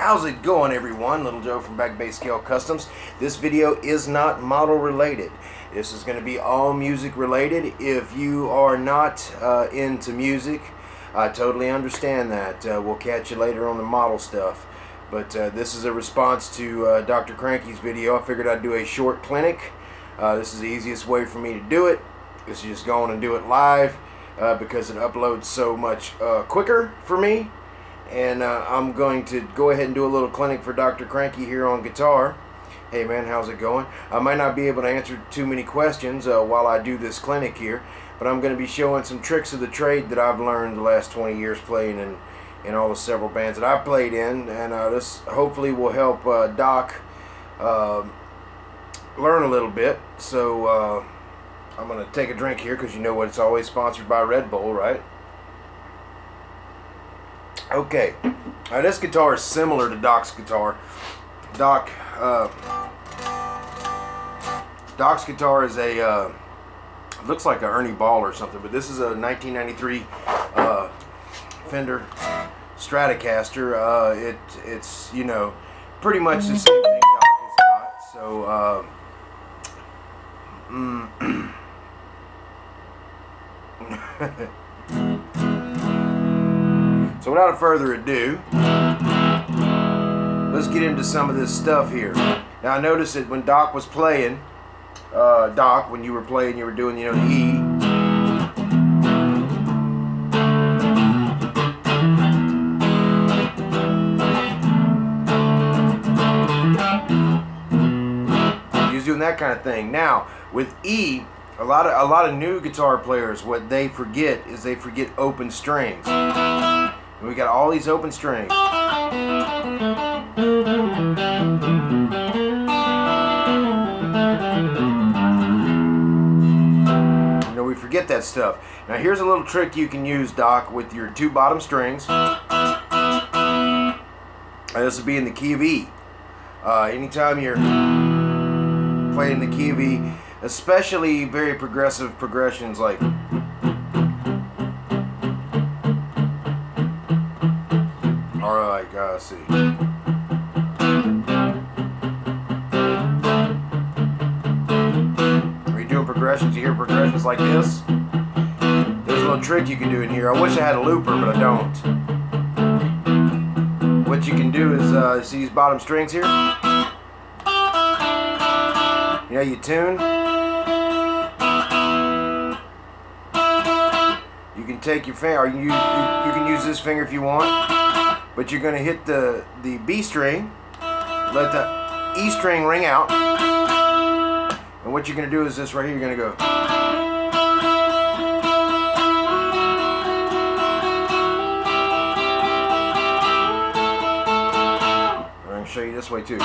How's it going, everyone? Little Joe from Back Bass Scale Customs. This video is not model related. This is going to be all music related. If you are not into music, I totally understand that. We'll catch you later on the model stuff. But this is a response to Dr. Cranky's video. I figured I'd do a short clinic. This is the easiest way for me to do it. This is just going and do it live because it uploads so much quicker for me. And I'm going to go ahead and do a little clinic for Dr. Cranky here on guitar. Hey man, how's it going? I might not be able to answer too many questions while I do this clinic here, but I'm going to be showing some tricks of the trade that I've learned the last 20 years playing in all the several bands that I've played in, and this hopefully will help Doc learn a little bit. So I'm going to take a drink here because you know what, it's always sponsored by Red Bull, right? Okay, this guitar is similar to Doc's guitar. Doc's guitar is a looks like an Ernie Ball or something, but this is a 1993 Fender Stratocaster. It's you know, pretty much the same thing Doc has got. So so without further ado, let's get into some of this stuff here. Now I noticed that when Doc was playing, Doc, when you were playing, you were doing, you know, the E. He was doing that kind of thing. Now with E, a lot of new guitar players, what they forget is they forget open strings. And we got all these open strings. You know, we forget that stuff. Now here's a little trick you can use, Doc, with your two bottom strings. This will be in the key of E. Anytime you're playing the key of E, especially very progressive progressions like see. When you're doing progressions, you hear progressions like this. There's a little trick you can do in here. I wish I had a looper, but I don't. What you can do is, see these bottom strings here? You know, you tune. You can take your finger, or you can use this finger if you want. But you're going to hit the B string, let the E string ring out, and what you're going to do is this right here, you're going to go. I'm going to show you this way too.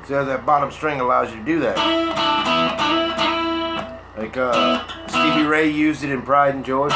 So that bottom string allows you to do that. Like Stevie Ray used it in Pride and Joy.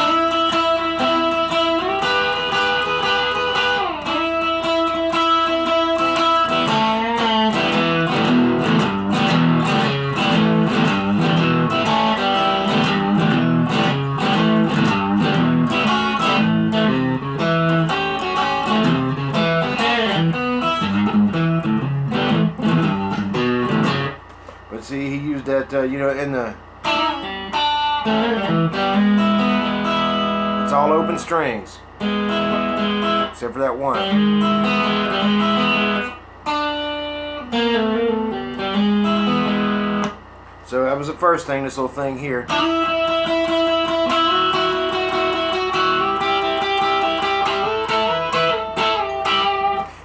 See, he used that, you know, in the... It's all open strings. Except for that one. So that was the first thing, this little thing here.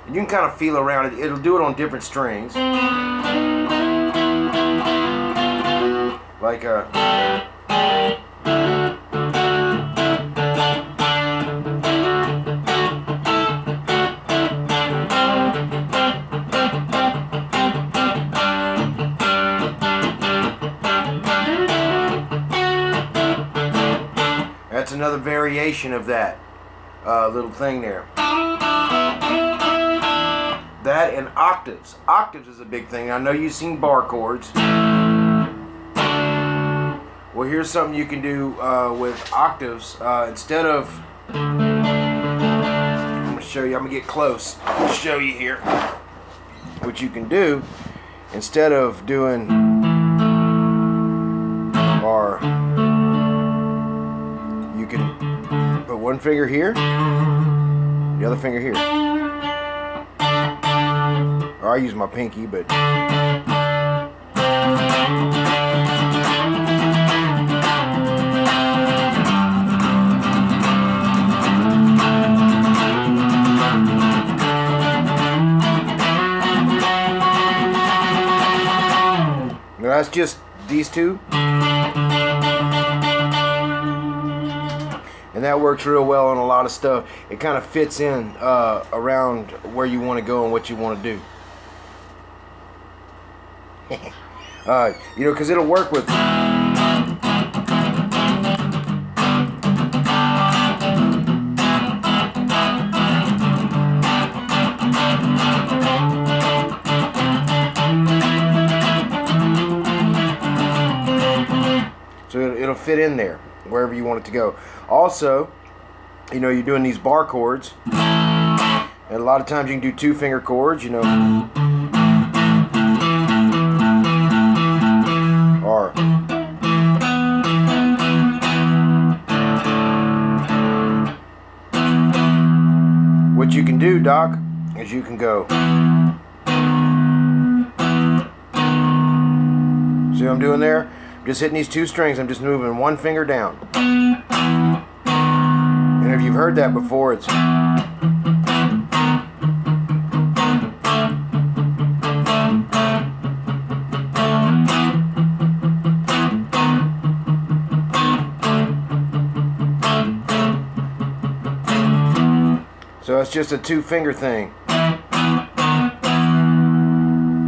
And you can kind of feel around it. It'll do it on different strings. Like variation of that little thing there. That and octaves. Octaves is a big thing. I know you've seen bar chords. Well, here's something you can do with octaves. Instead of, I'm going to show you, I'm going to get close. I'll show you here what you can do. Instead of doing, or you can put one finger here, the other finger here. Or I use my pinky, but that's just these two, and that works real well on a lot of stuff. It kind of fits in around where you want to go and what you want to do. You know, because it'll work with. So it'll fit in there wherever you want it to go. Also, you know, you're doing these bar chords, and a lot of times you can do two finger chords, you know, or what you can do, Doc, is you can go. See what I'm doing there? Just hitting these two strings, I'm just moving one finger down. And if you've heard that before, it's so it's just a two finger thing.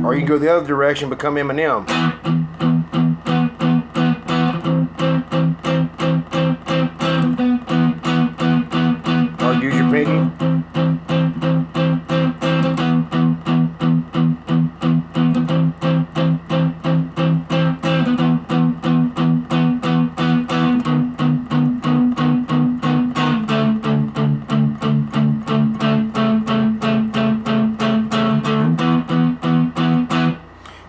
Or you can go the other direction, become Eminem.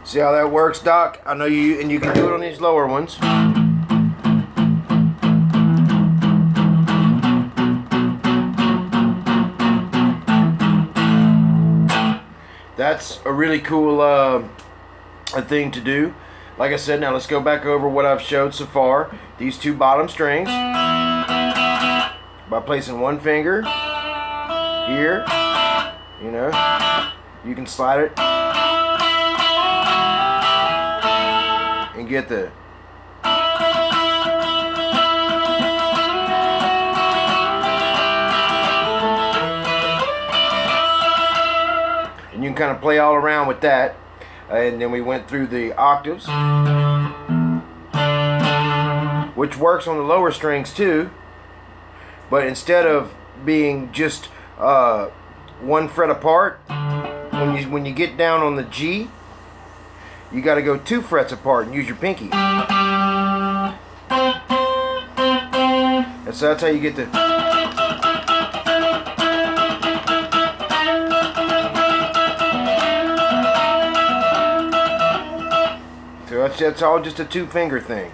See how that works, Doc? I know you, and you can do it on these lower ones. That's a really cool a thing to do. Like I said, now let's go back over what I've showed so far. These two bottom strings, by placing one finger here, you know, you can slide it and get the and you can kind of play all around with that. And then we went through the octaves, which works on the lower strings too, but instead of being just one fret apart, when you get down on the G, you got to go 2 frets apart and use your pinky. And so that's how you get the. So that's all just a 2-finger thing.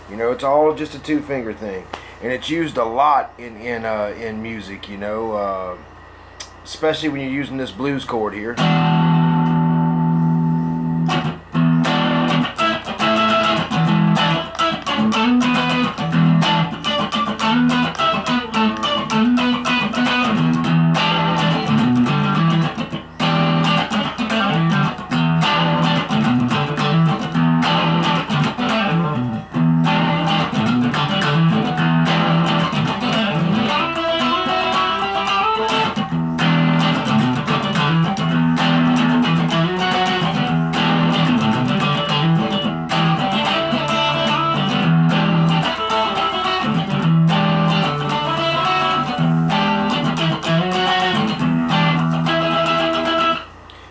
You know, it's all just a 2-finger thing, and it's used a lot in music. You know, especially when you're using this blues chord here.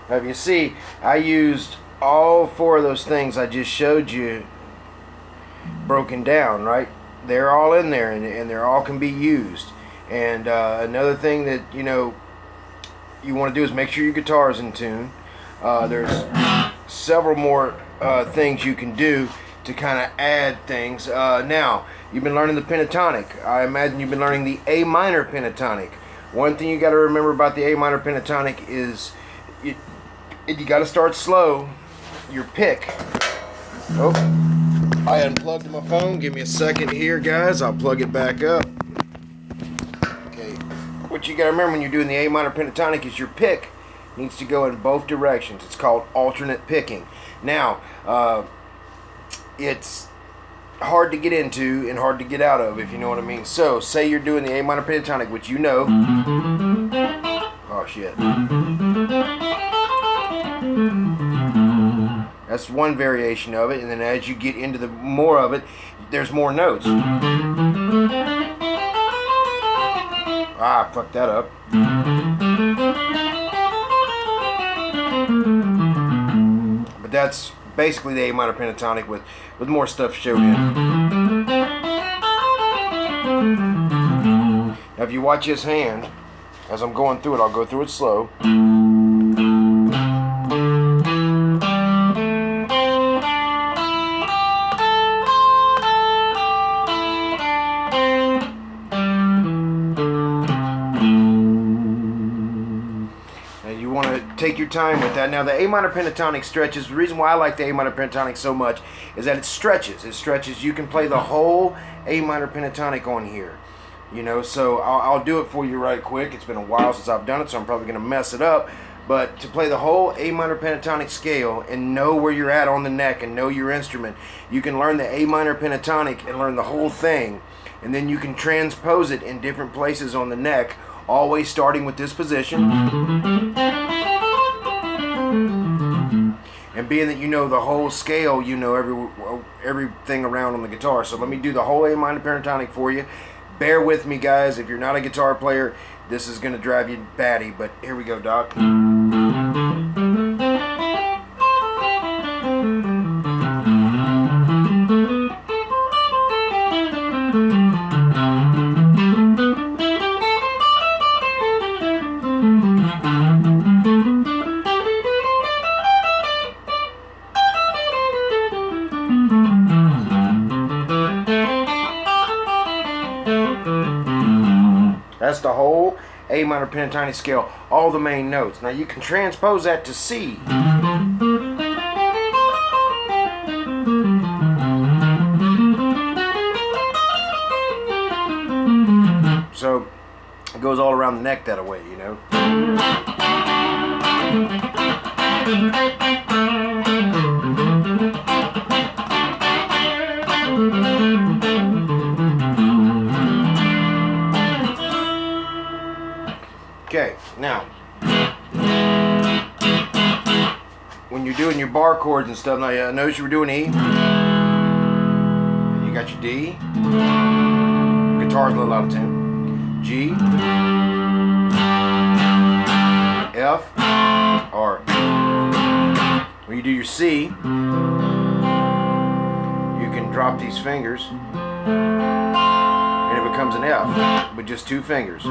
Now, if you see, I used all 4 of those things I just showed you broken down, right? They're all in there, and they're all can be used. And another thing that you want to do is make sure your guitar is in tune. There's several more things you can do to kind of add things. Now, you've been learning the pentatonic. I imagine you've been learning the A minor pentatonic. One thing you got to remember about the A minor pentatonic is you got to start slow. Your pick. Oh, I unplugged my phone. Give me a second here, guys. I'll plug it back up. Okay. What you got to remember when you're doing the A minor pentatonic is your pick needs to go in both directions. It's called alternate picking. Now, it's hard to get into and hard to get out of, if you know what I mean. So, say you're doing the A minor pentatonic, which you know. Oh, shit. That's one variation of it, and then as you get into the more of it, there's more notes. Ah, I fucked that up. But that's basically the A minor pentatonic with more stuff showed in. Now if you watch his hand, as I'm going through it, I'll go through it slow. Take your time with that. Now the A minor pentatonic stretches. The reason why I like the A minor pentatonic so much is that it stretches. It stretches. You can play the whole A minor pentatonic on here. You know, so I'll do it for you right quick. It's been a while since I've done it, so I'm probably going to mess it up. But to play the whole A minor pentatonic scale and know where you're at on the neck and know your instrument, you can learn the A minor pentatonic and learn the whole thing. And then you can transpose it in different places on the neck, always starting with this position. And being that you know the whole scale, you know everything around on the guitar. So let me do the whole A minor pentatonic for you. Bear with me, guys. If you're not a guitar player, this is going to drive you batty. But here we go, Doc. That's the whole A minor pentatonic scale, all the main notes. Now you can transpose that to C. So it goes all around the neck that way, you know. Okay, now, when you're doing your bar chords and stuff, now I notice you were doing E. You got your D. Guitar's a little out of tune. G. F. R. When you do your C, you can drop these fingers and it becomes an F with just 2 fingers.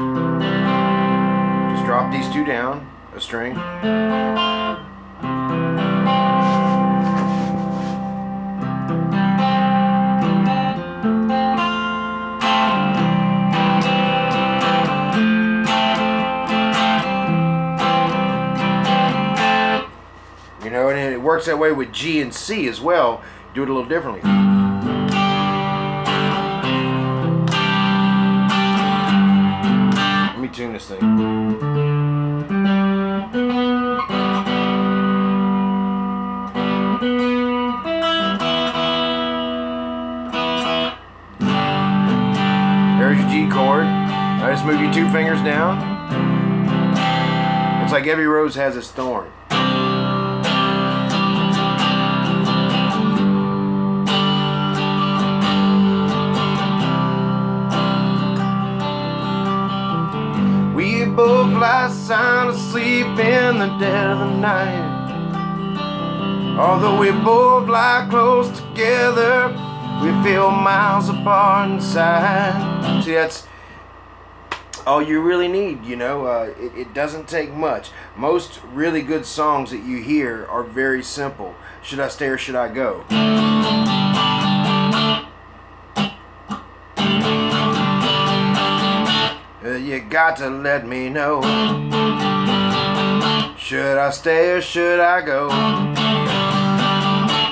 Drop these 2 down, a string. You know, and it works that way with G and C as well. Do it a little differently. Let me tune this thing. There's your G chord. Now just move your 2 fingers down. It's like every rose has its thorn. We both lie sound asleep in the dead of the night. Although we both lie close together, we feel miles apart inside. See, that's all you really need, you know. It doesn't take much. Most really good songs that you hear are very simple. Should I stay or should I go? You got to let me know. Should I stay or should I go?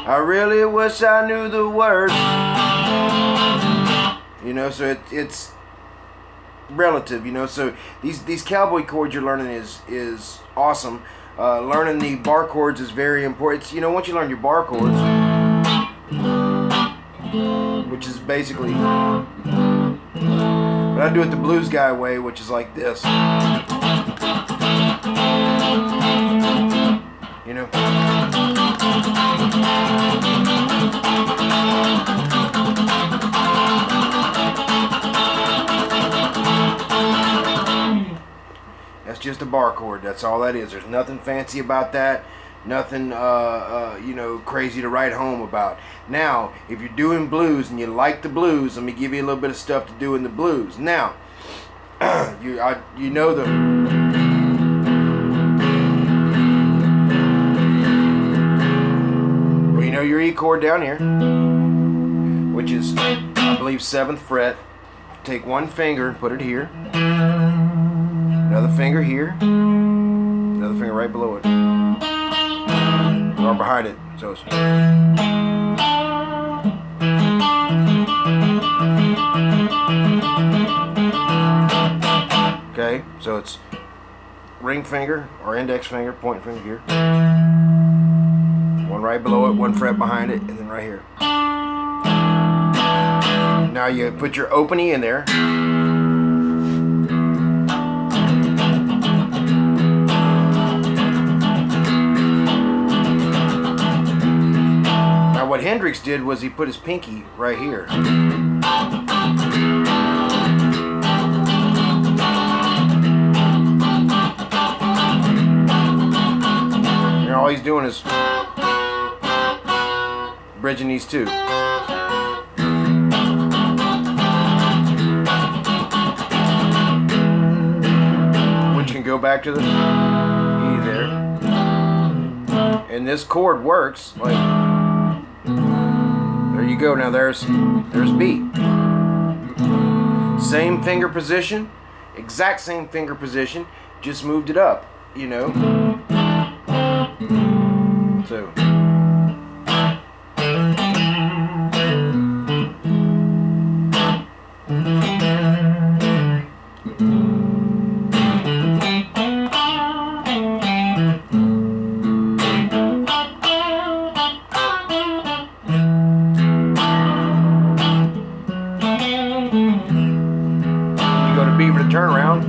I really wish I knew the words. You know, so it's relative, you know. So these cowboy chords you're learning is awesome. Learning the bar chords is very important. It's, you know, once you learn your bar chords, which is basically, but I do it the blues guy way, which is like this. You know. That's just a bar chord. That's all that is. There's nothing fancy about that. Nothing, you know, crazy to write home about. Now, if you're doing blues and you like the blues, let me give you a little bit of stuff to do in the blues. Now, you know the. Well, you know your E chord down here, which is, I believe, 7th fret. Take one finger and put it here. Another finger here. Another finger right below it. Or behind it. So it's. Okay, so it's ring finger or index finger, point finger here. One right below it, one fret behind it, and then right here. Now you put your open E in there. Now what Hendrix did was he put his pinky right here. Now all he's doing is bridging these two. Which can go back to the E there. And this chord works like, there you go. Now there's B. Same finger position, exact same finger position, just moved it up, you know. So you go to B for the turnaround.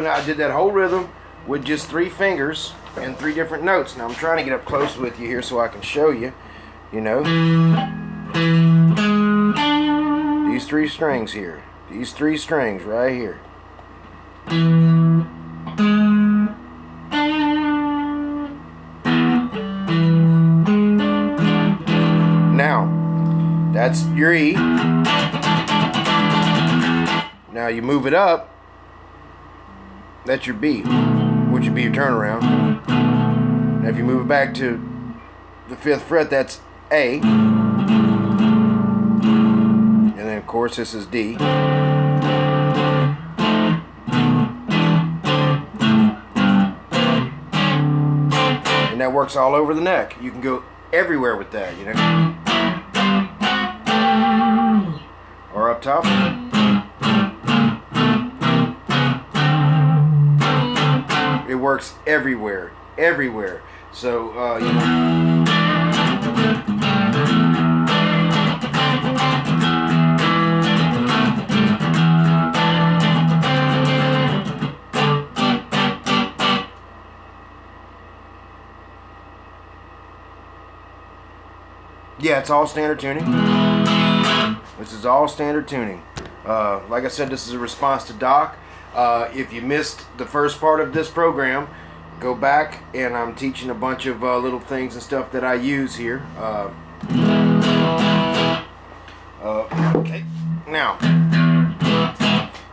I did that whole rhythm with just 3 fingers and 3 different notes. Now I'm trying to get up close with you here so I can show you, you know, these 3 strings here, these 3 strings right here. Now that's your E. Now you move it up. That's your B, which would be your turnaround. Now if you move it back to the 5th fret, that's A. And then of course this is D. And that works all over the neck. You can go everywhere with that, you know. Or up top. It works everywhere, everywhere. So, you know. Yeah, it's all standard tuning. This is all standard tuning. Like I said, this is a response to Doc. If you missed the first part of this program, go back and I'm teaching a bunch of little things and stuff that I use here. Okay, now,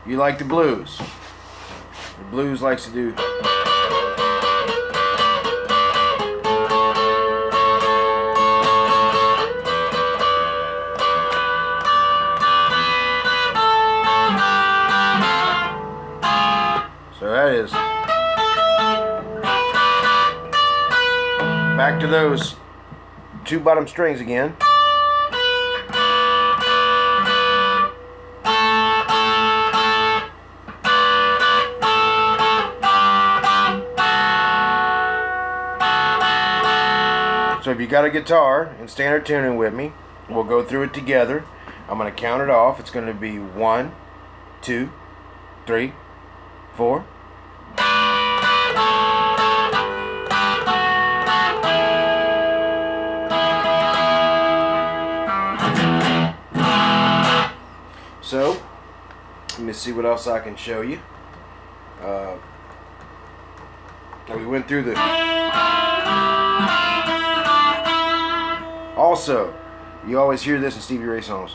you like the blues. The blues likes to do. So that is. Back to those two bottom strings again. So if you got a guitar in standard tuning with me, we'll go through it together. I'm going to count it off. It's going to be 1, 2, 3, 4. So, let me see what else I can show you. We went through the... Also, you always hear this in Stevie Ray songs.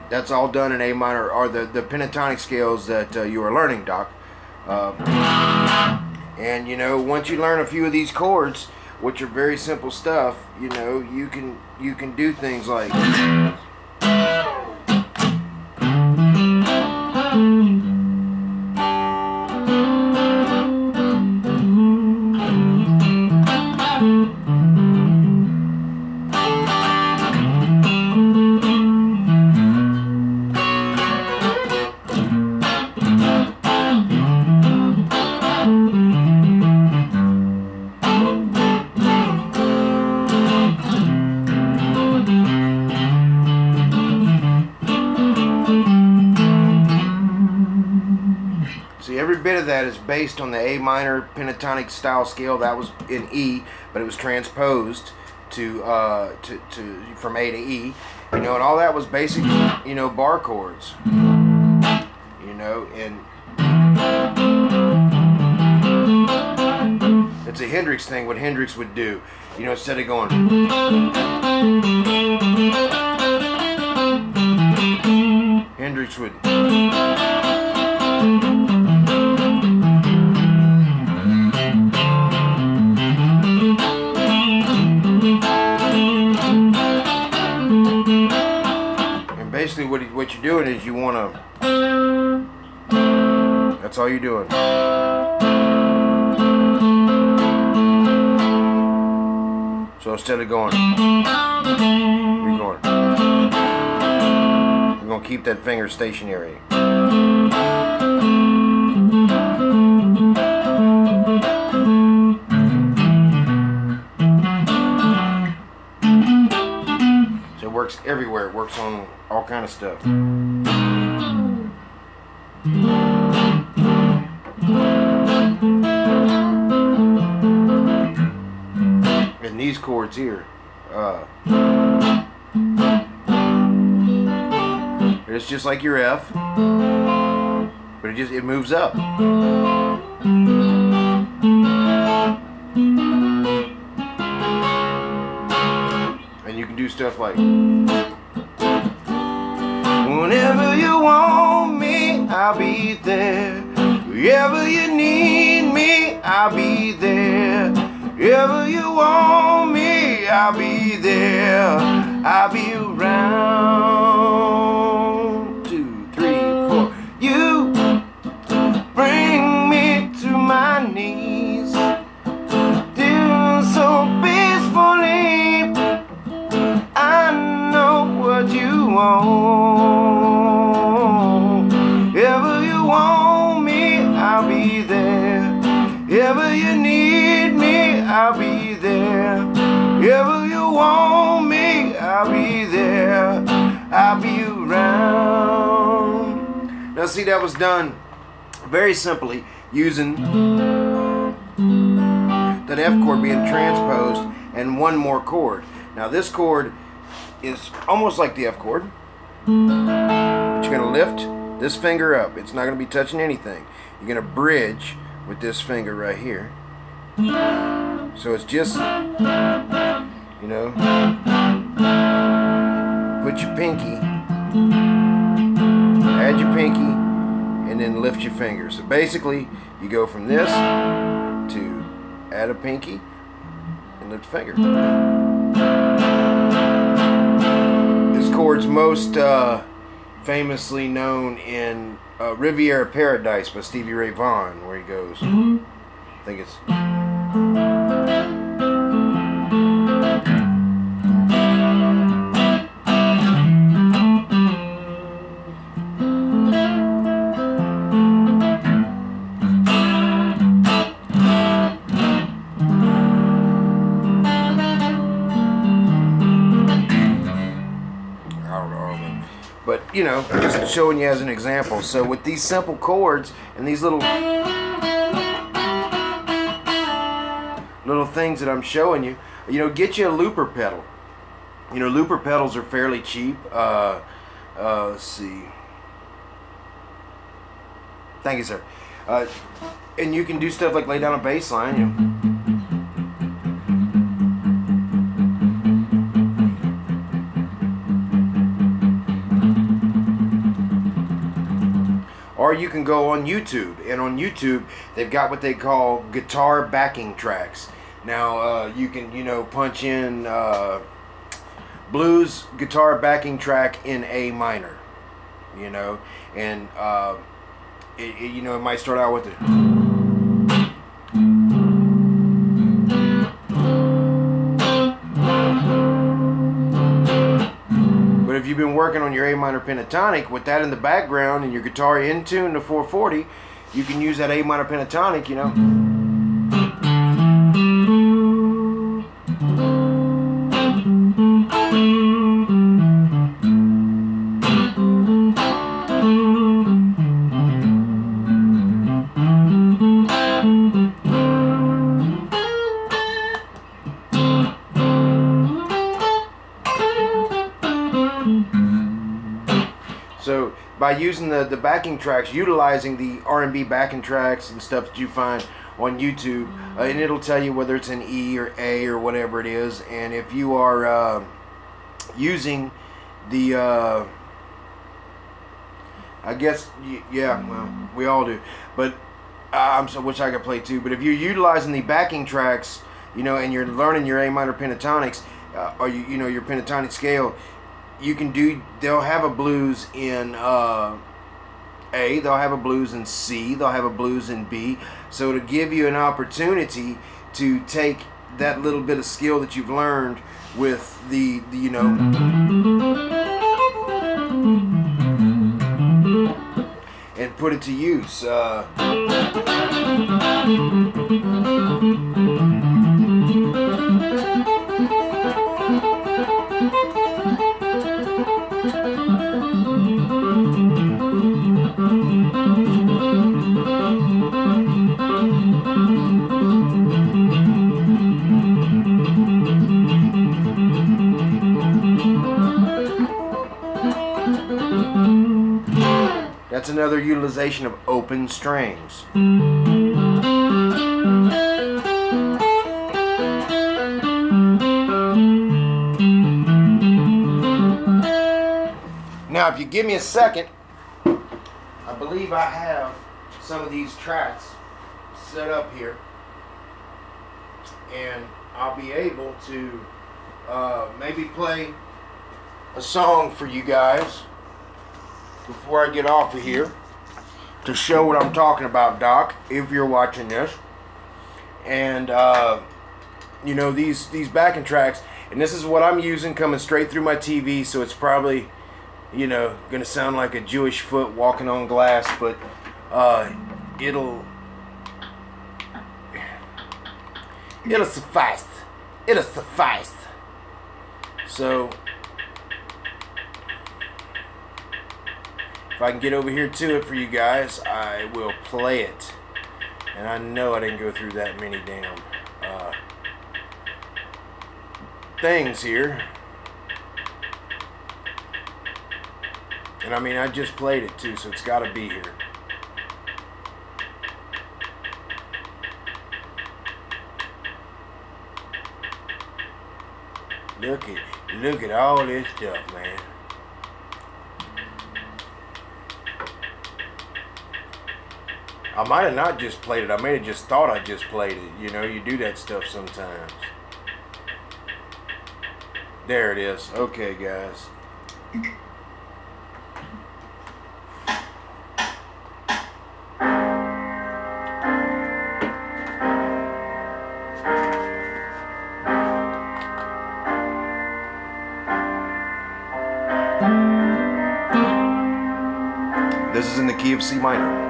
That's all done in A minor, or the pentatonic scales that you are learning, Doc. And you know, once you learn a few of these chords, which are very simple stuff, you know, you can do things like. Every bit of that is based on the A minor pentatonic style scale that was in E, but it was transposed to from A to E, you know, and all that was basic, you know, bar chords, you know, and it's a Hendrix thing. What Hendrix would do, you know, instead of going, Hendrix would. Basically what you're doing is you want to, that's all you're doing. So instead of going, you're going, you're going to keep that finger stationary. So it works everywhere. It works on all kind of stuff. And these chords here, it's just like your F, but it moves up. And you can do stuff like, whenever you want me, I'll be there. Wherever you need me, I'll be there. Wherever you want me, I'll be there. I'll be around. 2, 3, 4. You bring me to my knees. Feels so Wherever you want me, I'll be there. I'll be around. Now see, that was done very simply using that F chord being transposed and one more chord. Now this chord is almost like the F chord, but you're going to lift this finger up. It's not going to be touching anything. You're going to bridge with this finger right here. So it's just, you know, put your pinky, add your pinky, and then lift your finger. So basically, you go from this to add a pinky and lift a finger. This chord's most famously known in Riviera Paradise by Stevie Ray Vaughan, where he goes, I think it's... But, you know, just showing you as an example. So with these simple chords and these little things that I'm showing you, you know, get you a looper pedal. You know, looper pedals are fairly cheap. Let's see. Thank you, sir. And you can do stuff like lay down a bass line, you know. Or you can go on YouTube, and on YouTube they've got what they call guitar backing tracks. Now you can, you know, punch in blues guitar backing track in A minor, you know, and you know, it might start out with it. But if you've been working on your A minor pentatonic with that in the background and your guitar in tune to 440, you can use that A minor pentatonic, you know. So by using the backing tracks, utilizing the R&B backing tracks and stuff that you find on YouTube, and it'll tell you whether it's an E or A or whatever it is. And if you are using the, I guess, yeah, well, we all do, but so which I could play too. But if you're utilizing the backing tracks, you know, and you're learning your A minor pentatonics, or you know, your pentatonic scale, you can do, they'll have a blues in A, they'll have a blues in C, they'll have a blues in B. So to give you an opportunity to take that little bit of skill that you've learned with the you know, and put it to use. That's another utilization of open strings. Now, if you give me a second, I believe I have some of these tracks set up here, and I'll be able to maybe play a song for you guys before I get off of here to show what I'm talking about, Doc, if you're watching this. And you know, these backing tracks, and this is what I'm using coming straight through my TV, so it's probably, you know, gonna sound like a Jewish foot walking on glass, but it'll suffice. It'll suffice. So if I can get over here to it for you guys, I will play it. And I know I didn't go through that many damn things here. And I mean, I just played it too, so it's got to be here. Look at all this stuff, man. I might have not just played it. I may have just thought I just played it. You know, you do that stuff sometimes. There it is. Okay, guys. This is in the key of C minor.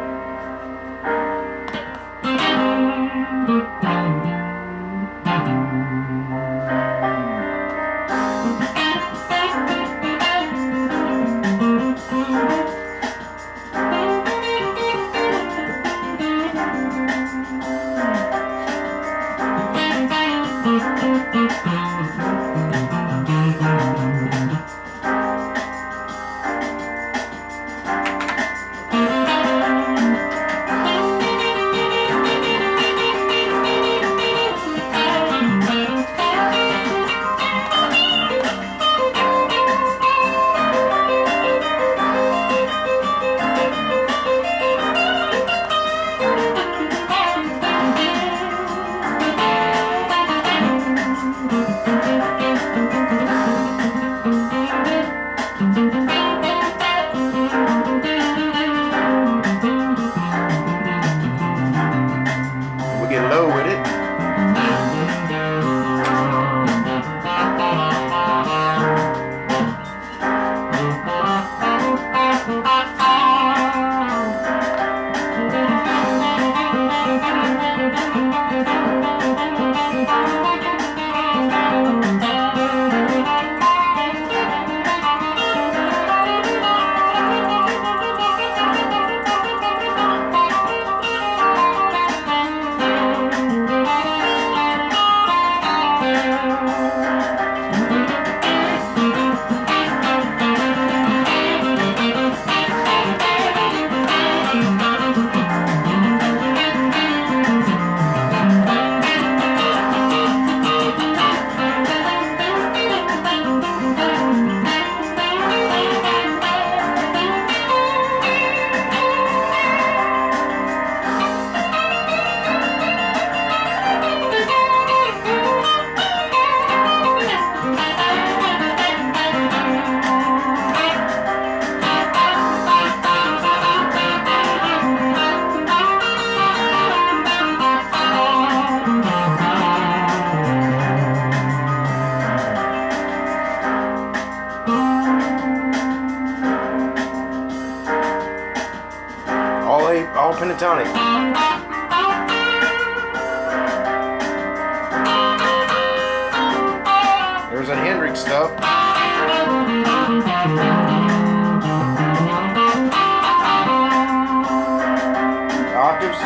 All pentatonic. There's a Hendrix stuff. Octaves.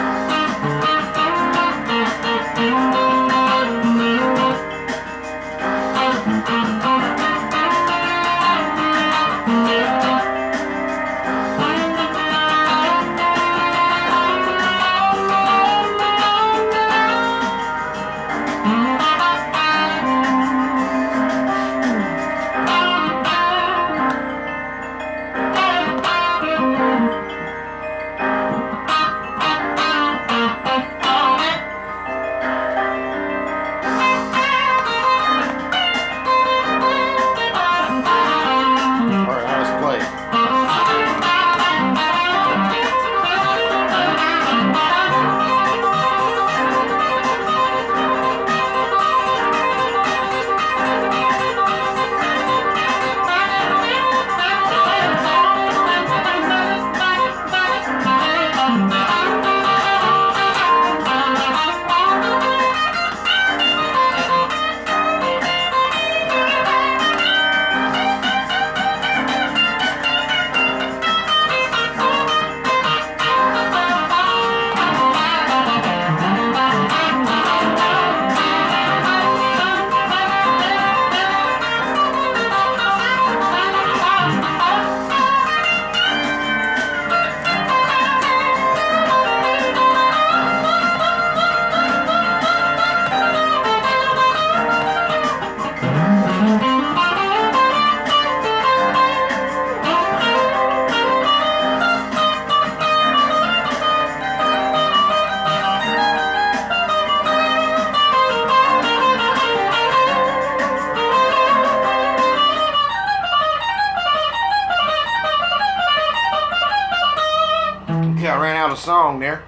a song there.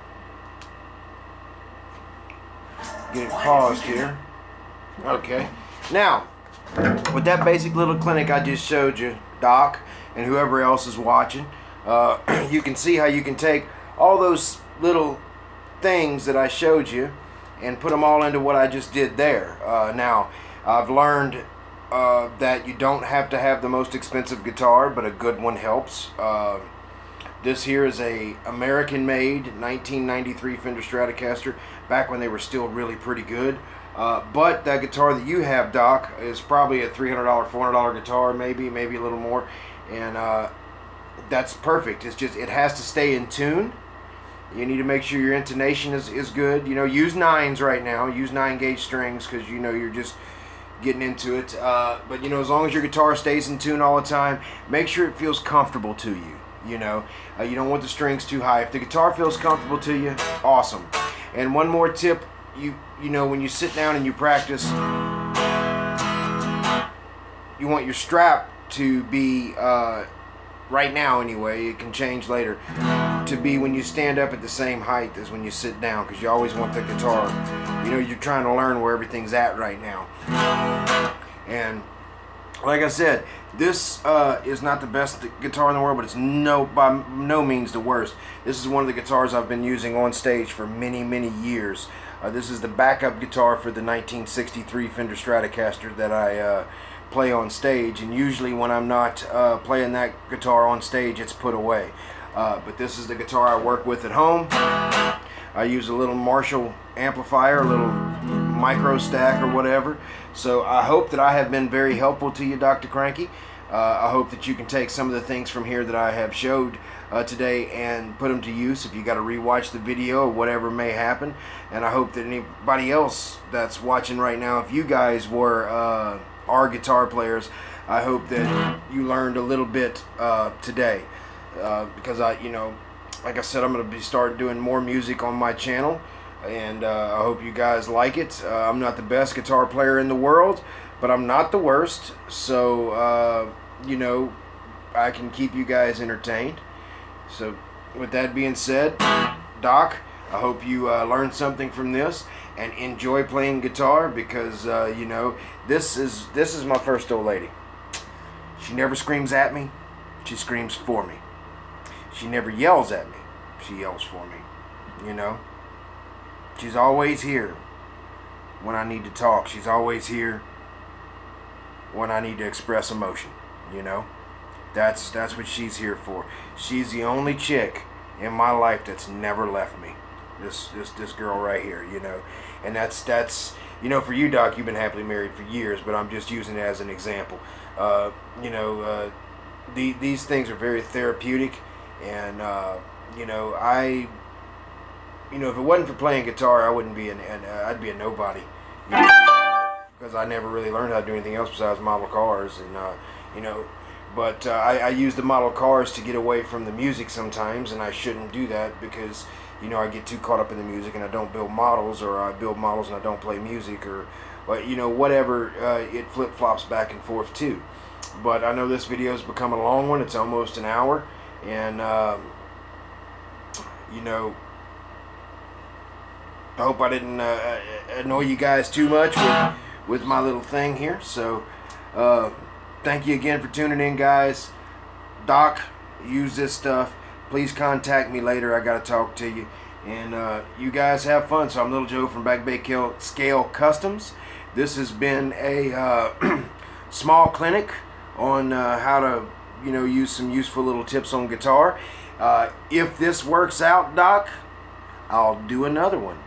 Get it paused here. Okay. Now, with that basic little clinic I just showed you, Doc, and whoever else is watching, you can see how you can take all those little things that I showed you and put them all into what I just did there. Now, I've learned that you don't have to have the most expensive guitar, but a good one helps. This here is a American-made 1993 Fender Stratocaster, back when they were still really pretty good. But that guitar that you have, Doc, is probably a $300, $400 guitar, maybe a little more, and that's perfect. It's just, it has to stay in tune. You need to make sure your intonation is good. You know, use 9s right now. Use 9-gauge strings, because you know you're just getting into it. But you know, as long as your guitar stays in tune all the time, make sure it feels comfortable to you. You know, you don't want the strings too high. If the guitar feels comfortable to you, awesome. And one more tip, you know, when you sit down and you practice, you want your strap to be, right now anyway, it can change later, to be when you stand up at the same height as when you sit down, because you always want the guitar, you know, you're trying to learn where everything's at right now. And like I said, this is not the best guitar in the world, but it's by no means the worst. This is one of the guitars I've been using on stage for many years. This is the backup guitar for the 1963 Fender Stratocaster that I play on stage, and usually when I'm not playing that guitar on stage, it's put away. But this is the guitar I work with at home. I use a little Marshall amplifier, a little micro stack or whatever. So I hope that I have been very helpful to you, Dr. Cranky. I hope that you can take some of the things from here that I have showed today and put them to use if you got to rewatch the video or whatever may happen. And I hope that anybody else that's watching right now, if you guys were are guitar players, I hope that you learned a little bit today, because you know, like I said, I'm going to be starting doing more music on my channel, and I hope you guys like it. I'm not the best guitar player in the world, but I'm not the worst, so you know, I can keep you guys entertained. So with that being said, Doc, I hope you learned something from this and enjoy playing guitar, because you know, this is my first old lady. She never screams at me, she screams for me. She never yells at me, she yells for me. You know, she's always here when I need to talk. She's always here when I need to express emotion. You know, that's what she's here for. She's the only chick in my life that's never left me. This girl right here, you know. And that's you know, for you, Doc, you've been happily married for years, but I'm just using it as an example. You know, these things are very therapeutic, and you know, you know, if it wasn't for playing guitar, I wouldn't be I'd be a nobody, you know, because I never really learned how to do anything else besides model cars, and you know. But I use the model cars to get away from the music sometimes, and I shouldn't do that, because you know, I get too caught up in the music and I don't build models, or I build models and I don't play music, or you know, whatever. It flip-flops back and forth too. But I know this video has become a long one. It's almost an hour, and you know, I hope I didn't annoy you guys too much with my little thing here. So thank you again for tuning in, guys. Doc, use this stuff. Please contact me later. I got to talk to you. And you guys have fun. So I'm Little Joe from Back Bay Scale Customs. This has been a small clinic on how to, you know, use some useful little tips on guitar. If this works out, Doc, I'll do another one.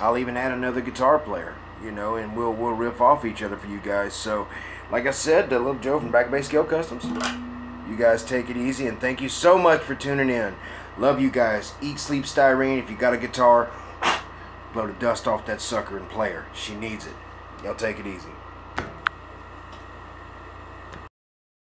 I'll even add another guitar player, you know, and we'll riff off each other for you guys. So, like I said, Little Joe from Back Bay Scale Customs. You guys take it easy, and thank you so much for tuning in. Love you guys. Eat, sleep, styrene. If you got a guitar, blow the dust off that sucker and play her. She needs it. Y'all take it easy.